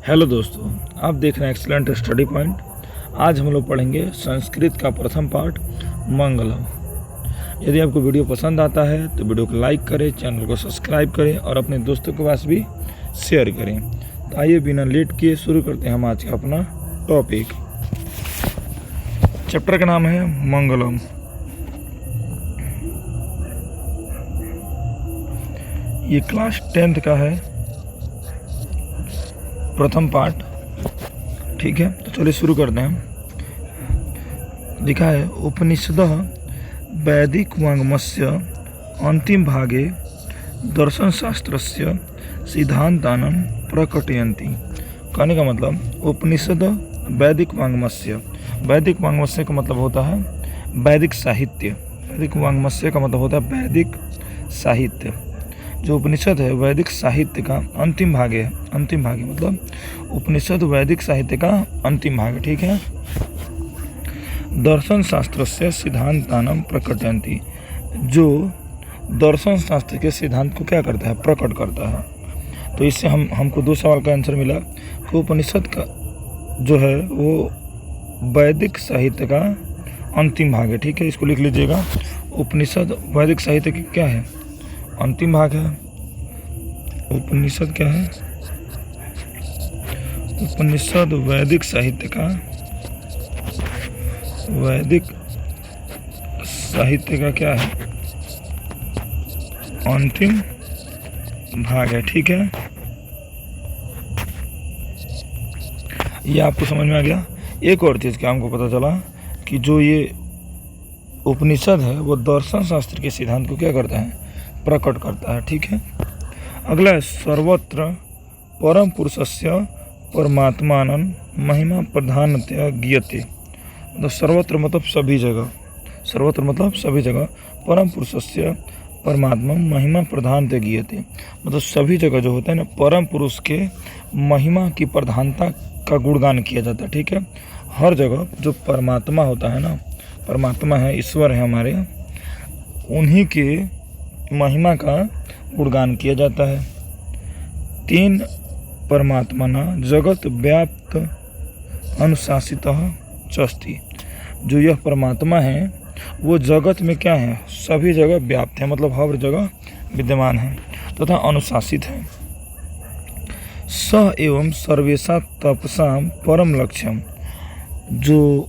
Hello दोस्तों, आप देख रहे हैं एक्सीलेंट स्टडी पॉइंट। आज हम लोग पढ़ेंगे संस्कृत का प्रथम पाठ मंगलम। यदि आपको वीडियो पसंद आता है तो वीडियो को लाइक करें, चैनल को सब्सक्राइब करें और अपने दोस्तों के पास भी शेयर करें। तो आइए बिना लेट किए शुरू करते हैं हम आज का अपना टॉपिक। चैप्टर का नाम है मंगलम। ये क्लास 10th का है प्रथम पाठ। ठीक है, तो चलिए शुरू करते हैं। लिखा है उपनिषदः वैदिक वाङ्मयस्य अंतिम भागे दर्शन शास्त्रस्य सिद्धांतानं प्रकटयन्ति। कहने का मतलब उपनिषद वैदिक वाङ्मयस्य, वैदिक वाङ्मय का मतलब होता है वैदिक साहित्य। वैदिक वाङ्मय का मतलब होता है वैदिक साहित्य। जो उपनिषद है वैदिक साहित्य का अंतिम भाग है। अंतिम भाग मतलब उपनिषद वैदिक साहित्य का अंतिम भाग, ठीक है। दर्शन शास्त्र से सिद्धांतानं प्रकटयन्ति, जो दर्शन शास्त्र के सिद्धांत को क्या करता है, प्रकट करता है। तो इससे हमको दो सवाल का आंसर मिला कि उपनिषद का जो है वो वैदिक साहित्य का अंतिम भाग है, ठीक है। इसको लिख लीजिएगा, उपनिषद वैदिक साहित्य की क्या है, अंतिम भाग है। उपनिषद क्या है, उपनिषद वैदिक साहित्य का, वैदिक साहित्य का क्या है, अंतिम भाग है, ठीक है। ये आपको समझ में आ गया। एक और चीज़ क्या हमको पता चला कि जो ये उपनिषद है वो दर्शन शास्त्र के सिद्धांत को क्या करता है, प्रकट करता है, ठीक है। अगला है सर्वत्र परम पुरुषस्य परमात्मानं महिमा प्रधानतया गीयते। मतलब सर्वत्र मतलब सभी जगह, सर्वत्र मतलब सभी जगह, परम पुरुषस्य परमात्मा महिमा प्रधानतया गीयते, मतलब सभी जगह जो होता है ना, परम पुरुष के महिमा की प्रधानता का गुणगान किया जाता है, ठीक है। हर जगह जो परमात्मा होता है ना, परमात्मा है, ईश्वर है हमारे, उन्हीं के महिमा का गुणगान किया जाता है। तीन परमात्मना जगत व्याप्त अनुशासितः चस्ति, जो यह परमात्मा है वो जगत में क्या है, सभी जगह व्याप्त है, मतलब हर जगह विद्यमान है तथा अनुशासित है। स एवं सर्वेशा तपसा परम लक्ष्यम, जो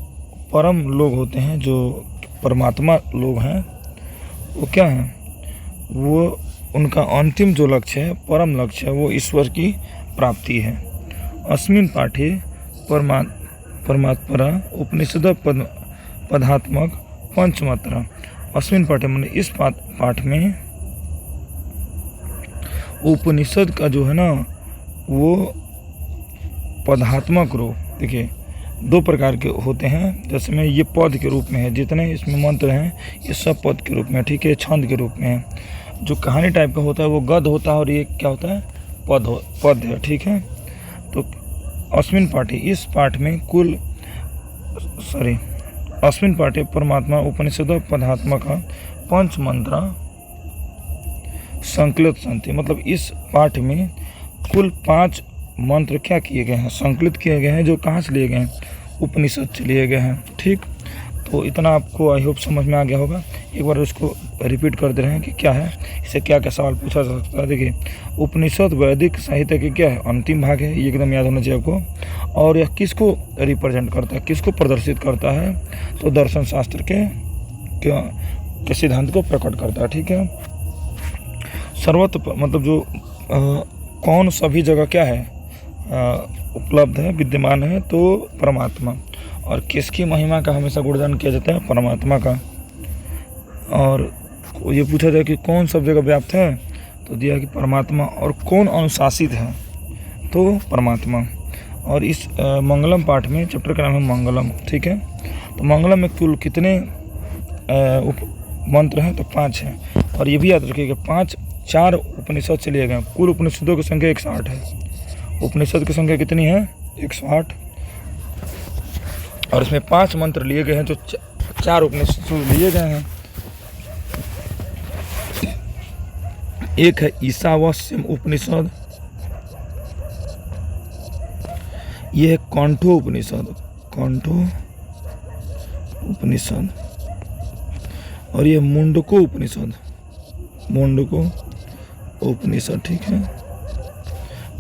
परम लोग होते हैं, जो परमात्मा लोग हैं, वो क्या है, वो उनका अंतिम जो लक्ष्य है, परम लक्ष्य है, वो ईश्वर की प्राप्ति है। अस्मिन् पाठे परमात्मरा उपनिषद पदात्मक पंचमात्रा। अस्मिन् पाठे मैंने इस पाठ में उपनिषद का जो है ना वो पदात्मक रूप, देखिए दो प्रकार के होते हैं। जैसे में ये पद के रूप में है, जितने इसमें मंत्र हैं ये सब पद के रूप में, ठीक है, छंद के रूप में है। जो कहानी टाइप का होता है वो गद्य होता है और ये क्या होता है, पद है, ठीक है। तो अस्मिन् पाठे, इस पाठ में अस्मिन् पाठे परमात्मा उपनिषद पदात्मक पंच मंत्र संकलित संति, मतलब इस पाठ में कुल 5 मंत्र क्या किए गए हैं, संकलित किए गए हैं, जो कहाँ से लिए गए हैं, उपनिषद से लिए गए हैं, ठीक। तो इतना आपको आई होप समझ में आ गया होगा। एक बार उसको रिपीट कर दे रहे हैं कि क्या है, इससे क्या क्या सवाल पूछा जा सकता है। देखिए उपनिषद वैदिक साहित्य के क्या है, अंतिम भाग है, ये एकदम याद होना चाहिए आपको। और यह किसको रिप्रेजेंट करता है, किसको प्रदर्शित करता है, तो दर्शन शास्त्र के सिद्धांत को प्रकट करता है, ठीक है। सर्वत्र मतलब जो कौन सभी जगह क्या है, उपलब्ध है, विद्यमान है, तो परमात्मा। और किसकी महिमा का हमेशा गुणगान किया जाता है, परमात्मा का। और ये पूछा जाए कि कौन सब जगह व्याप्त है, तो दिया कि परमात्मा। और कौन अनुशासित है, तो परमात्मा। और इस मंगलम पाठ में चैप्टर का नाम है मंगलम, ठीक है। तो मंगलम में कुल कितने मंत्र हैं, तो 5 हैं। और ये भी याद रखिएगा 4 उपनिषद से लिए गए। कुल उपनिषदों की संख्या 108 है। उपनिषद की संख्या कितनी है, 108। और इसमें 5 मंत्र लिए गए हैं, जो 4 उपनिषद लिए गए हैं। एक है ईशावास्यम उपनिषद, ये है कौंठो उपनिषद, कौंठो उपनिषद। और ये मुंडको उपनिषद, मुंडको उपनिषद, ठीक है।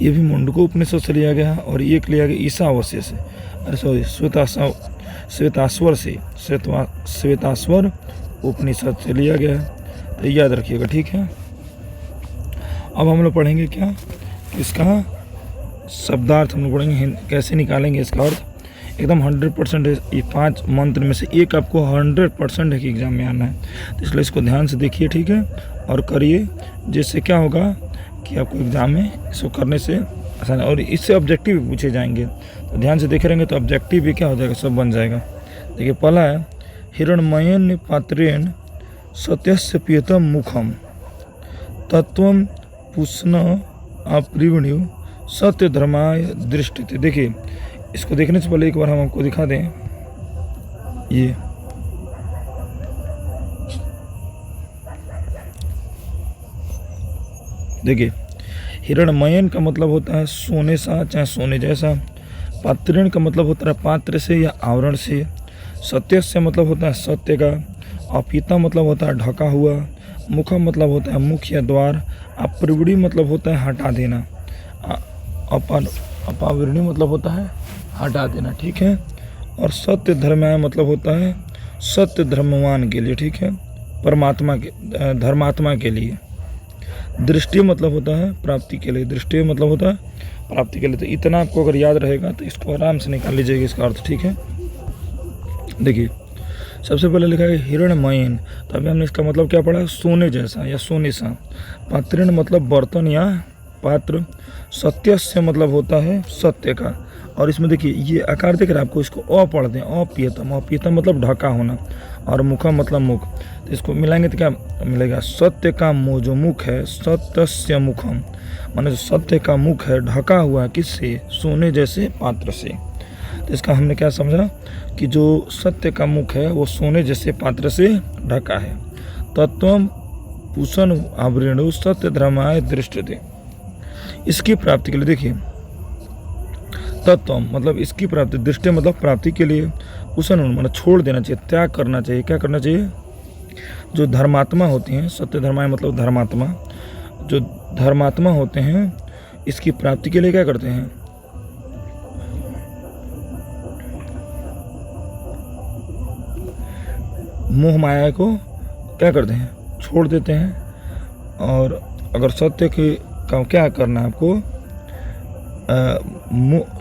ये भी मुंडको उपनिषद से लिया गया है। और एक लिया गया ईशावास्य से, अरे सॉरी श्वेताश्वर से, श्वेताश्वर उपनिषद से लिया गया है। तो याद रखिएगा, ठीक है। अब हम लोग पढ़ेंगे क्या, इसका शब्दार्थ हम लोग पढ़ेंगे, कैसे निकालेंगे इसका अर्थ। एकदम 100% है। ये 5 मंत्र में से एक आपको 100% है कि एग्जाम में आना है, तो इसलिए इसको ध्यान से देखिए, ठीक है, और करिए, जिससे क्या होगा कि आपको एग्जाम में इसको करने से आसान। और इससे ऑब्जेक्टिव भी पूछे जाएंगे, तो ध्यान से देखे रहेंगे तो ऑब्जेक्टिव भी क्या हो जाएगा, सब बन जाएगा। देखिए पहला है हिरण्मयेन पात्रेण सत्यस्य पियतम मुखम तत्वम पुष्ण अप्रिवण्यु सत्य धर्माय दृष्टि। देखिए इसको देखने से पहले एक बार हम आपको दिखा दें, ये देखिए हिरण्मयन का मतलब होता है सोने सा, चाहे सोने जैसा। पात्रेण का मतलब होता है पात्र से या आवरण से। सत्य से मतलब होता है सत्य का। अपीता मतलब होता है ढका हुआ। मुखम मतलब होता है मुख या द्वार। अप्रिवड़ी मतलब होता है हटा देना। अपावृणी मतलब होता है हटा देना, ठीक है। और सत्य धर्माय मतलब होता है सत्य धर्मवान के लिए, ठीक है, परमात्मा के, धर्मात्मा के लिए। दृष्टि मतलब होता है प्राप्ति के लिए, दृष्टि मतलब होता है प्राप्ति के लिए। तो इतना आपको अगर याद रहेगा तो इसको आराम से निकाल लीजिएगा इसका अर्थ, ठीक है। देखिए सबसे पहले लिखा है हिरण्मयेन, तो अभी हमने इसका मतलब क्या पढ़ा, सोने जैसा या सोने सा। पात्रेण मतलब बर्तन या पात्र। सत्य से मतलब होता है सत्य का। और इसमें देखिए ये आकार दिख रहा है आपको, इसको अ पढ़ दें, अपियतम। अपियतम मतलब ढका होना, और मुखम मतलब मुख। तो इसको मिलाएंगे तो क्या मिलेगा, सत्य का मुँह जो मुख है, सत्यस्य मुखम, माने सत्य का मुख है ढका हुआ किससे, सोने जैसे पात्र से। तो इसका हमने क्या समझा कि जो सत्य का मुख है वो सोने जैसे पात्र से ढका है। तत्वम पुषण आवृणु सत्य धर्माय दृष्टि। इसकी प्राप्ति के लिए देखिए तत्व मतलब इसकी प्राप्ति, दृष्टि मतलब प्राप्ति के लिए। पुषण मतलब छोड़ देना चाहिए, त्याग करना चाहिए। क्या करना चाहिए, जो धर्मात्मा होते हैं, सत्य धर्माय मतलब धर्मात्मा, जो धर्मात्मा होते हैं इसकी प्राप्ति के लिए क्या करते हैं, मोह माया को क्या करते हैं, छोड़ देते हैं। और अगर सत्य के का क्या करना है आपको,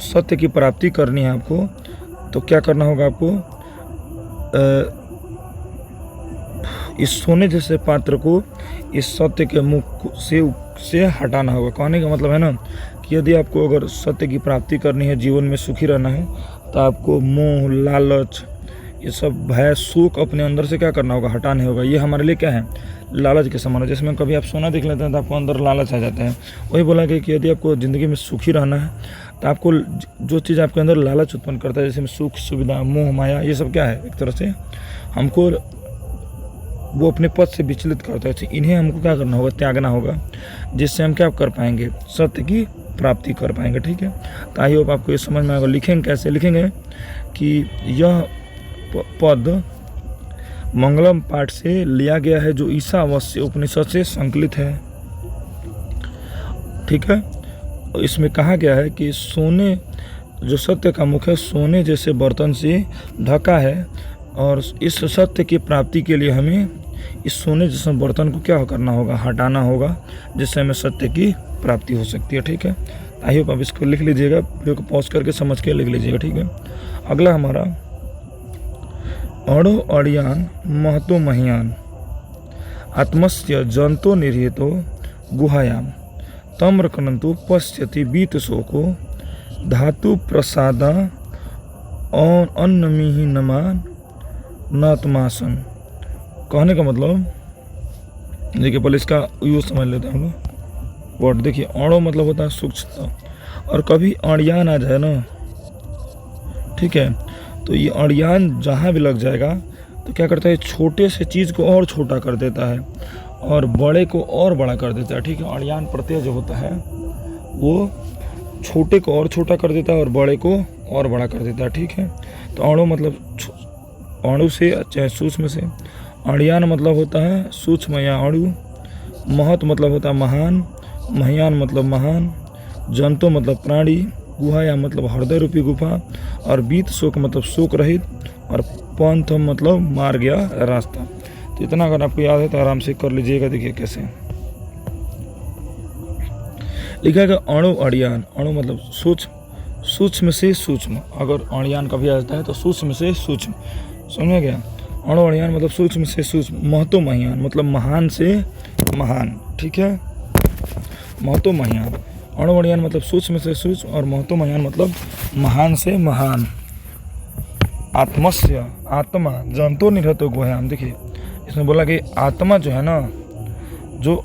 सत्य की प्राप्ति करनी है आपको, तो क्या करना होगा आपको, इस सोने जैसे पात्र को इस सत्य के मुख से हटाना होगा। कहने का मतलब है ना कि यदि आपको अगर सत्य की प्राप्ति करनी है, जीवन में सुखी रहना है, तो आपको मोह, लालच, ये सब भय, शोक अपने अंदर से क्या करना होगा, हटाने होगा। ये हमारे लिए क्या है, लालच के समान है। जिसमें कभी आप सोना देख लेते हैं तो आपको अंदर लालच आ जाता है। वही बोला कि यदि आपको ज़िंदगी में सुखी रहना है तो आपको जो चीज़ आपके अंदर लालच उत्पन्न करता है, जैसे में सुख, सुविधा, मोह, माया, ये सब क्या है, एक तरह से हमको वो अपने पद से विचलित करता है। इन्हें हमको क्या करना होगा, त्यागना होगा, जिससे हम क्या कर पाएंगे, सत्य की प्राप्ति कर पाएंगे, ठीक है। तो आई होप आपको ये समझ में आएगा। लिखेंगे कैसे, लिखेंगे कि यह पद मंगलम पाठ से लिया गया है, जो ईशावास्य उपनिषद से संकलित है, ठीक है। इसमें कहा गया है कि सोने, जो सत्य का मुख है, सोने जैसे बर्तन से ढका है, और इस सत्य की प्राप्ति के लिए हमें इस सोने जैसे बर्तन को क्या करना होगा, हटाना होगा, जिससे हमें सत्य की प्राप्ति हो सकती है, ठीक है। आई होप आप इसको लिख लीजिएगा, वीडियो को पॉज करके समझ के लिख लीजिएगा, ठीक है। अगला हमारा अणो अड़ियान महतो महियान आत्मस्य जंतो निर्हितो गुहायाम तम्रकनंतु पश्यति बीत शोको धातु प्रसादा अन्नमिहि नमान नात्मासन। कहने का मतलब देखिए, पहले इसका यूज समझ लेते हैं हम लोग। वर्ड देखिए, अणो मतलब होता है सूक्ष्मता, और कभी अड़ियान आ जाए ना, ठीक है, तो ये अड़ियान जहाँ भी लग जाएगा तो क्या करता है, छोटे से चीज़ को और छोटा कर देता है और बड़े को और बड़ा कर देता है, ठीक है। अड़ियान प्रत्यय जो होता है वो छोटे को और छोटा कर देता है और बड़े को और बड़ा कर देता है, ठीक है। तो अणु मतलब अणु से चाहे सूक्ष्म से, अणुयान मतलब होता है सूक्ष्म या अणु, महत मतलब होता है महान, महयान मतलब महान, जंतु मतलब प्राणी, गुहाया मतलब हृदय रूपी गुफा, और बीत शोक मतलब शोक रहित, और पंथ मतलब मार गया रास्ता। तो इतना अगर आपको याद है तो आराम से कर लीजिएगा। देखिए कैसे लिखा है, अणु अणुयान, अणु मतलब सूक्ष्म, सूक्ष्म से सूक्ष्म, अगर अणुयान का भी आ जाता है तो सूक्ष्म से सूक्ष्म, समझ गया। अणु अणुयान मतलब सूक्ष्म से सूक्ष्म, महतो महयान मतलब महान से महान, ठीक है। महतो महयान, अणु अणुयान मतलब सूक्ष्म से सूक्ष्म, और महतो महयान मतलब महान से महान। आत्मस्य, आत्मा जंतो निरतो गुह्याम। देखिए इसमें बोला कि आत्मा जो है ना, जो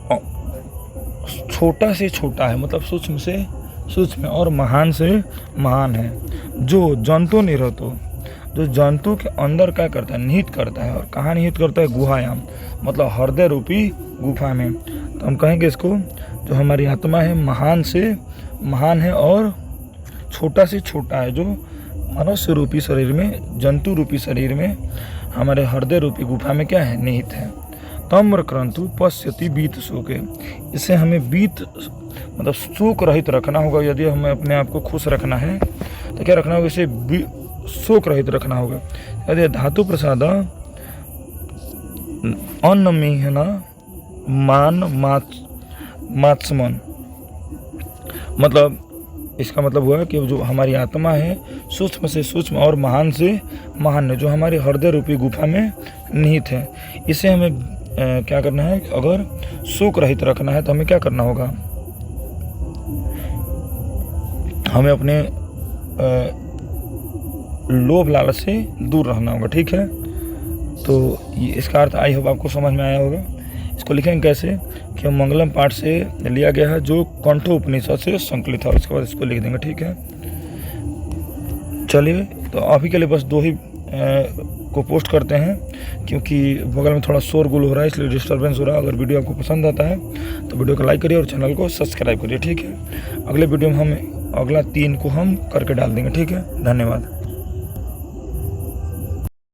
छोटा से छोटा है, मतलब सूक्ष्म से सूक्ष्म और महान से महान है। जो जंतु निरतो, जो जंतु के अंदर क्या करता है, निहित करता है। और कहाँ निहित करता है, गुहायाम मतलब हृदय रूपी गुफा में। तो हम कहेंगे इसको, जो हमारी आत्मा है महान से महान है और छोटा से छोटा है, जो मनुष्य रूपी शरीर में, जंतु रूपी शरीर में, हमारे हृदय रूपी गुफा में क्या है, निहित है। तम्र क्रंतु पश्यति बीत शोके, इसे हमें बीत मतलब शोक रहित रखना होगा। यदि हमें अपने आप को खुश रखना है तो क्या रखना होगा, इसे शोक रहित रखना होगा। यदि धातु प्रसाद अन्न मिहना मान मात्समन, मतलब इसका मतलब हुआ कि जो हमारी आत्मा है सूक्ष्म से सूक्ष्म और महान से महान है, जो हमारी हृदय रूपी गुफा में निहित है। इसे हमें क्या करना है, अगर शोक रहित रखना है तो हमें क्या करना होगा, हमें अपने लोभ लालच से दूर रहना होगा, ठीक है। तो ये इसका अर्थ आई होप आपको समझ में आया होगा। इसको लिखेंगे कैसे कि मंगलम पाठ से लिया गया है, जो कंठो उपनिषद से संकलित है। उसके बाद इसको लिख देंगे, ठीक है। चलिए तो अभी के लिए बस 2 ही को पोस्ट करते हैं, क्योंकि बगल में थोड़ा शोरगुल हो रहा है, इसलिए डिस्टर्बेंस हो रहा है। अगर वीडियो आपको पसंद आता है तो वीडियो को लाइक करिए और चैनल को सब्सक्राइब करिए, ठीक है। अगले वीडियो में हम अगला 3 को हम करके डाल देंगे, ठीक है। धन्यवाद।